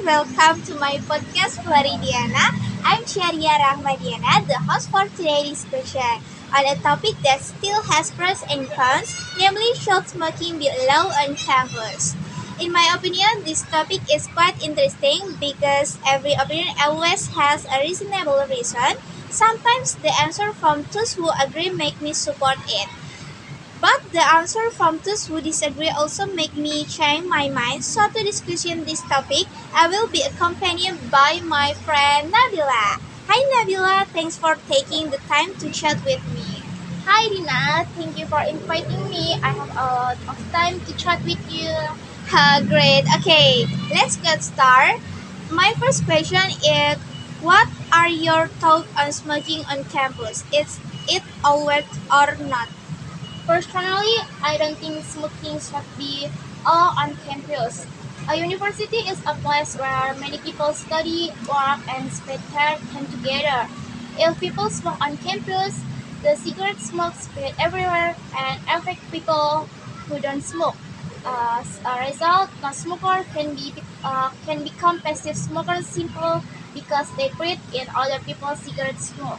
welcome to my podcast Florydiena. I'm Syahria Rahma Diena, the host for today's discussion on a topic that still has pros and cons, namely should smoking be allowed on campus. In my opinion, this topic is quite interesting because every opinion always has a reasonable reason. Sometimes the answer from those who agree make me support it. But the answer from those who disagree also make me change my mind. So to discussion this topic, I will be accompanied by my friend Nabila. Hi Nabila, thanks for taking the time to chat with me. Hi Dina, thank you for inviting me. I have a lot of time to chat with you. Great. Okay, let's get started. My first question is, what are your thoughts on smoking on campus? Is it allowed or not? Personally, I don't think smoking should be all on campus. A university is a place where many people study, work, and spend their time together. If people smoke on campus, the cigarette smoke spread everywhere and affect people who don't smoke. As a result, non-smoker can become passive smokers simple because they breathe in other people's cigarette smoke.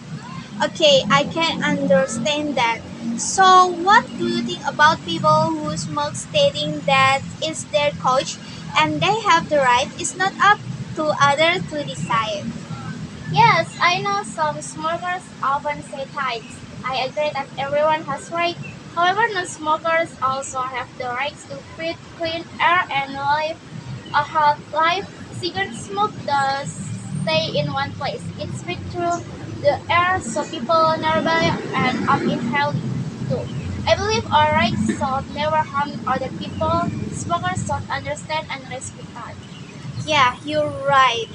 Okay, I can understand that. So, what do you think about people who smoke stating that it's their coach and they have the right? It's not up to others to decide. Yes, I know some smokers often say tithes. I agree that everyone has right. However, non-smokers also have the right to breathe clean air and live a healthy life. Cigarette smoke does stay in one place. It spreads through the air so people nearby end up inhaling too. I believe our rights should never harm other people. Smokers should understand and respect that. Yeah, you're right.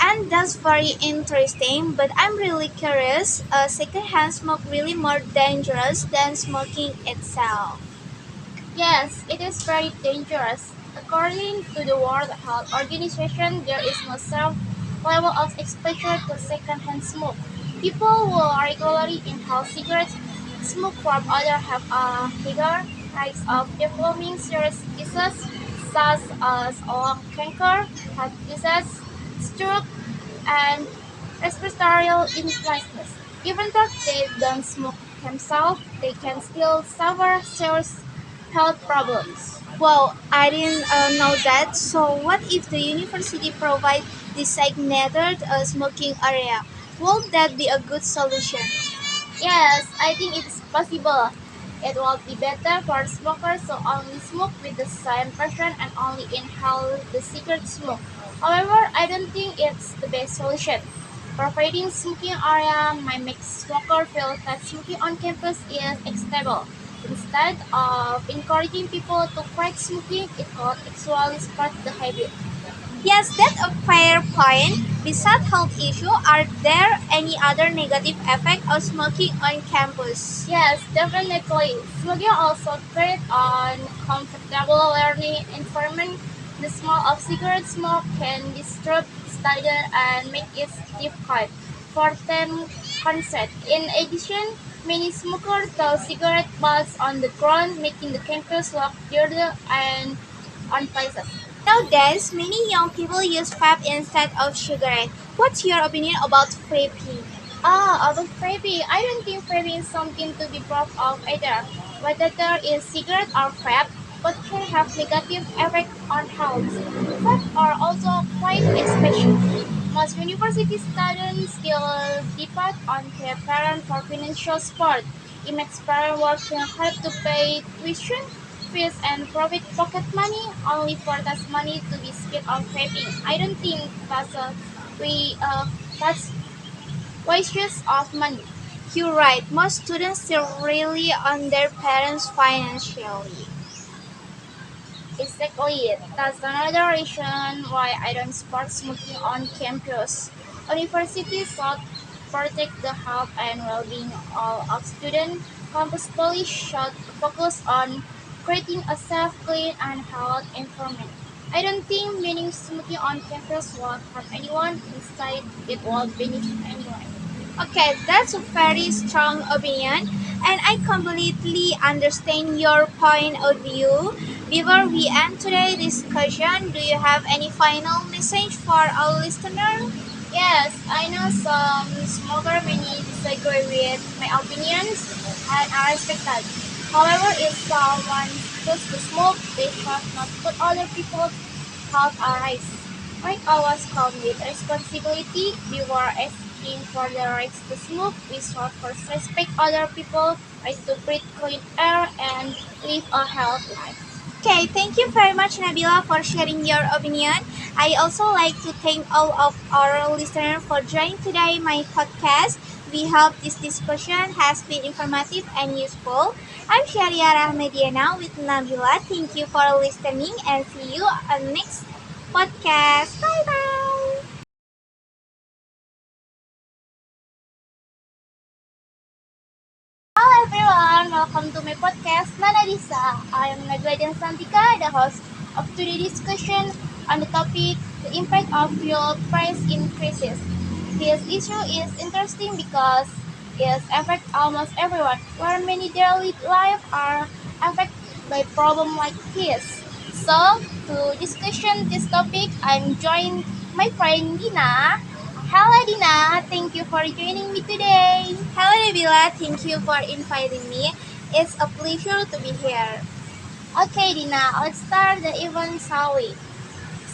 And that's very interesting, but I'm really curious. Secondhand smoke really more dangerous than smoking itself? Yes, it is very dangerous. According to the World Health Organization, there is no safe level of exposure to secondhand smoke. People who regularly inhale cigarettes, smoke from others have a higher risk of developing serious diseases such as lung cancer, heart disease, stroke, and respiratory illnesses. Even though they don't smoke themselves, they can still suffer serious health problems. Wow, I didn't know that. So, what if the university provide designated smoking area? Would that be a good solution? Yes, I think it is possible. It will be better for smokers to only smoke with the same person and only inhale the cigarette smoke. However, I don't think it's the best solution. Providing smoking area might make smokers feel that smoking on campus is acceptable. Instead of encouraging people to quit smoking, it could actually spread the habit. Yes, that's a fair point. Besides health issue, are there any other negative effect of smoking on campus? Yes, definitely. Smoking also creates an comfortable learning environment. The smell of cigarette smoke can disrupt study and make it difficult for them concentrate. In addition, many smokers throw cigarette butts on the ground, making the campus look dirty and unpleasant. Nowadays, many young people use vape instead of cigarette. What's your opinion about vaping? About vaping, I don't think vaping is something to be proud of either. Whether there is cigarette or vape, both can have negative effects on health. Vape are also quite expensive. Most university students still depend on their parents for financial support. It makes parents working hard to pay tuition, fees, and private pocket money only for that money to be spent on vaping. I don't think that's wastes of money. You're right, most students still rely on their parents financially. Exactly. That's another reason why I don't support smoking on campus. Universities should protect the health and well-being of students. Campus police should focus on creating a safe, clean, and healthy environment. I don't think banning smoking on campus will harm anyone. Instead, it will benefit anyone. Okay, that's a very strong opinion. And I completely understand your point of view. Before we end today's discussion, do you have any final message for our listener? Yes, I know some smoker many disagree with my opinions and I respect that. However, if someone chooses to smoke, they should not put other people's health at risk. Right always come with responsibility before asking for the rights to smoke. We should first respect other people's right to breathe clean air and live a healthy life. Okay, thank you very much, Nabila, for sharing your opinion. I also like to thank all of our listeners for joining today my podcast. We hope this discussion has been informative and useful. I'm Syahria Rahma Diena with Nabila. Thank you for listening and see you on next podcast. Bye bye. Hello everyone, welcome to my podcast Nanadisa. I am Nabila Dian Santika, the host of today's discussion on the topic the impact of fuel price increases. This issue is interesting because it affects almost everyone, where many daily life are affected by problems like this. So, to discussion this topic, I'm joined my friend Dina. Hello Dina, thank you for joining me today. Hello, Nabila. Thank you for inviting me. It's a pleasure to be here. Okay, Dina, let's start the event, shall we?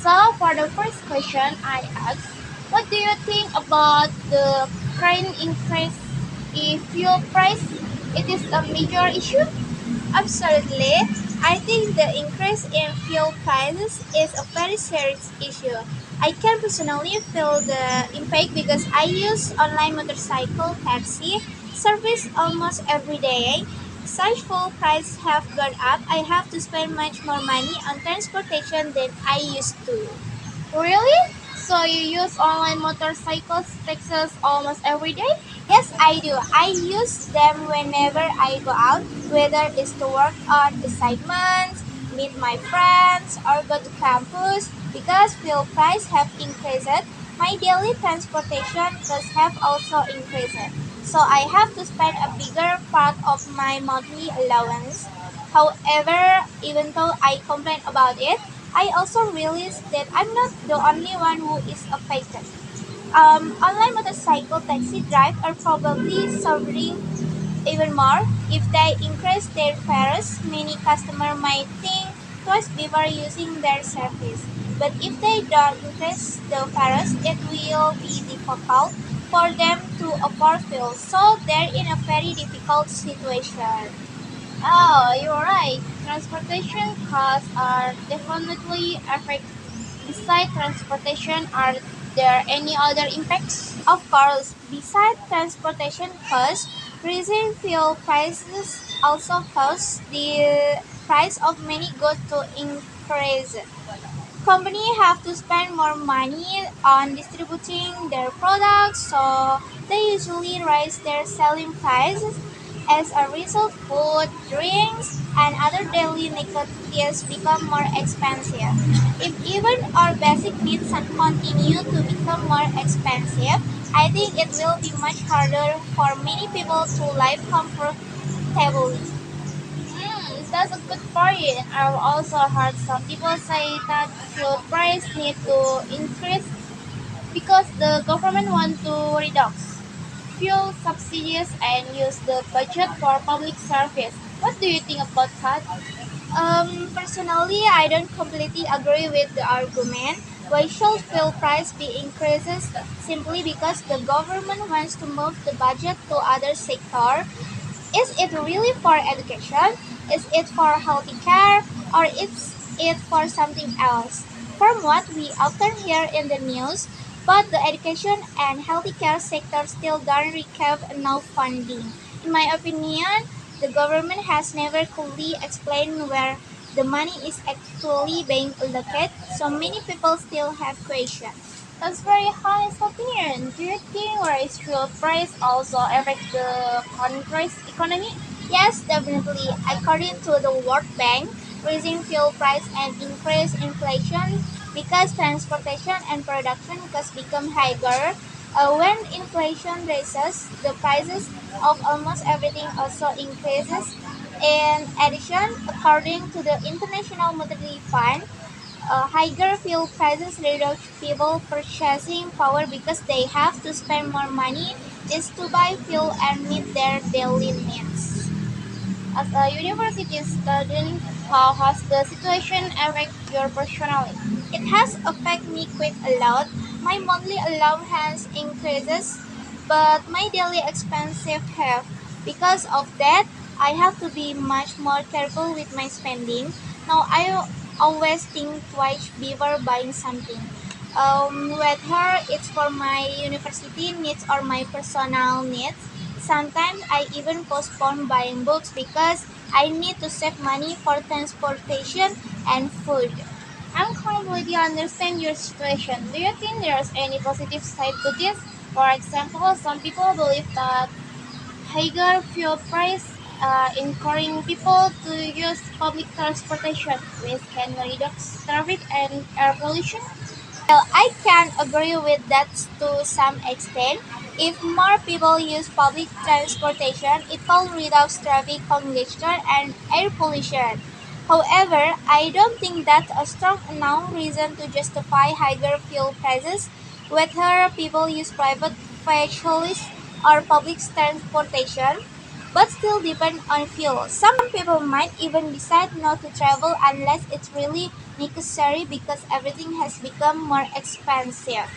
So, for the first question, I ask, what do you think about the current increase in fuel price? It is a major issue? Absolutely. I think the increase in fuel prices is a very serious issue. I can personally feel the impact because I use online motorcycle taxi service almost every day. Such fuel prices have gone up. I have to spend much more money on transportation than I used to. Really? So, you use online motorcycles taxis almost every day? Yes, I do. I use them whenever I go out, whether it's to work on assignments, meet my friends, or go to campus. Because fuel prices have increased, my daily transportation costs have also increased. So I have to spend a bigger part of my monthly allowance. However, even though I complain about it, I also realize that I'm not the only one who is affected. Online motorcycle taxi drivers are probably suffering even more. If they increase their fares, many customers might think twice before using their service. But if they don't increase the fares, it will be difficult for them to afford fuel. So they're in a very difficult situation. Oh, you're right. Transportation costs are definitely affected. Besides transportation, are there any other impacts? Of course, besides transportation costs, rising fuel prices also cause the price of many goods to increase. Companies have to spend more money on distributing their products, so they usually raise their selling prices. As a result, food, drinks, and other daily necessities become more expensive. If even our basic needs continue to become more expensive, I think it will be much harder for many people to live comfortably. That's a good point. I've also heard some people say that fuel price need to increase because the government want to reduce fuel subsidies and use the budget for public service. What do you think about that? Personally, I don't completely agree with the argument. Why should fuel price be increases simply because the government wants to move the budget to other sector? Is it really for education? Is it for healthy care? Or is it for something else? From what we often hear in the news, both the education and healthcare sector still don't receive enough funding. In my opinion, the government has never fully explained where the money is actually being allocated, so many people still have questions. That's very honest opinion. Do you think rise fuel price also affect the country's economy? Yes, definitely. According to the World Bank, raising fuel price and increase inflation because transportation and production costs become higher. When inflation rises, the prices of almost everything also increases. In addition, according to the International Monetary Fund, higher fuel prices reduce people purchasing power because they have to spend more money just to buy fuel and meet their daily needs. As a university student, how has the situation affected you personally? It has affected me quite a lot. My monthly allowance increases, but my daily expenses have. Because of that, I have to be much more careful with my spending. Now I always think twice before buying something. Whether it's for my university needs or my personal needs. Sometimes I even postpone buying books because I need to save money for transportation and food. I completely understand your situation. Do you think there's any positive side to this? For example, some people believe that higher fuel price encouraging people to use public transportation, which can reduce traffic and air pollution. Well, I can agree with that to some extent. If more people use public transportation, it will reduce traffic congestion and air pollution. However, I don't think that's a strong enough reason to justify higher fuel prices. Whether people use private vehicles or public transportation, but still depend on fuel. Some people might even decide not to travel unless it's really necessary because everything has become more expensive.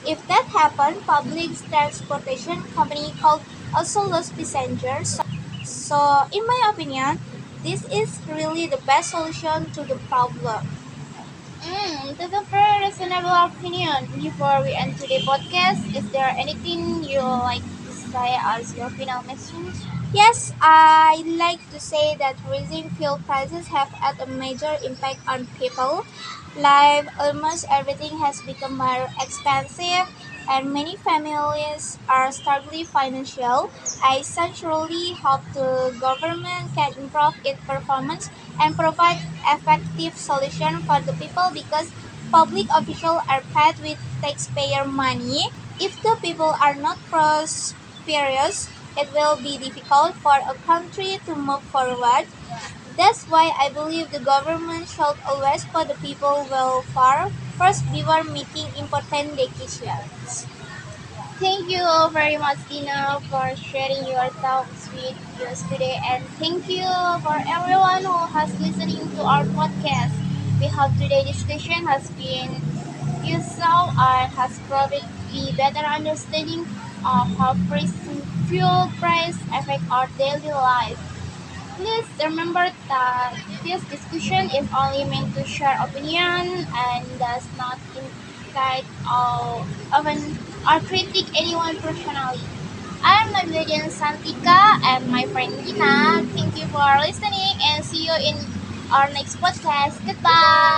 If that happens, public transportation company could also lose passengers. So, in my opinion, this is really the best solution to the problem. That's a very reasonable opinion. Before we end today's podcast, is there anything you like to say as your final message? Yes, I like to say that rising fuel prices have had a major impact on people. Like almost everything has become more expensive, and many families are struggling financial. I sincerely hope the government can improve its performance and provide effective solution for the people because public officials are paid with taxpayer money. If the people are not prosperous, it will be difficult for a country to move forward. That's why I believe the government should always put the people welfare first before making important decisions. Thank you all very much, Dina, for sharing your thoughts with us today, and thank you for everyone who has listening to our podcast. We hope today's discussion has been useful and has provided a better understanding of how fuel price affect our daily life. Please remember that this discussion is only meant to share opinion and does not indicate or even or critique anyone personally. I am Nabila Dian Santika and my friend Dina. Thank you for listening and see you in our next podcast. Goodbye.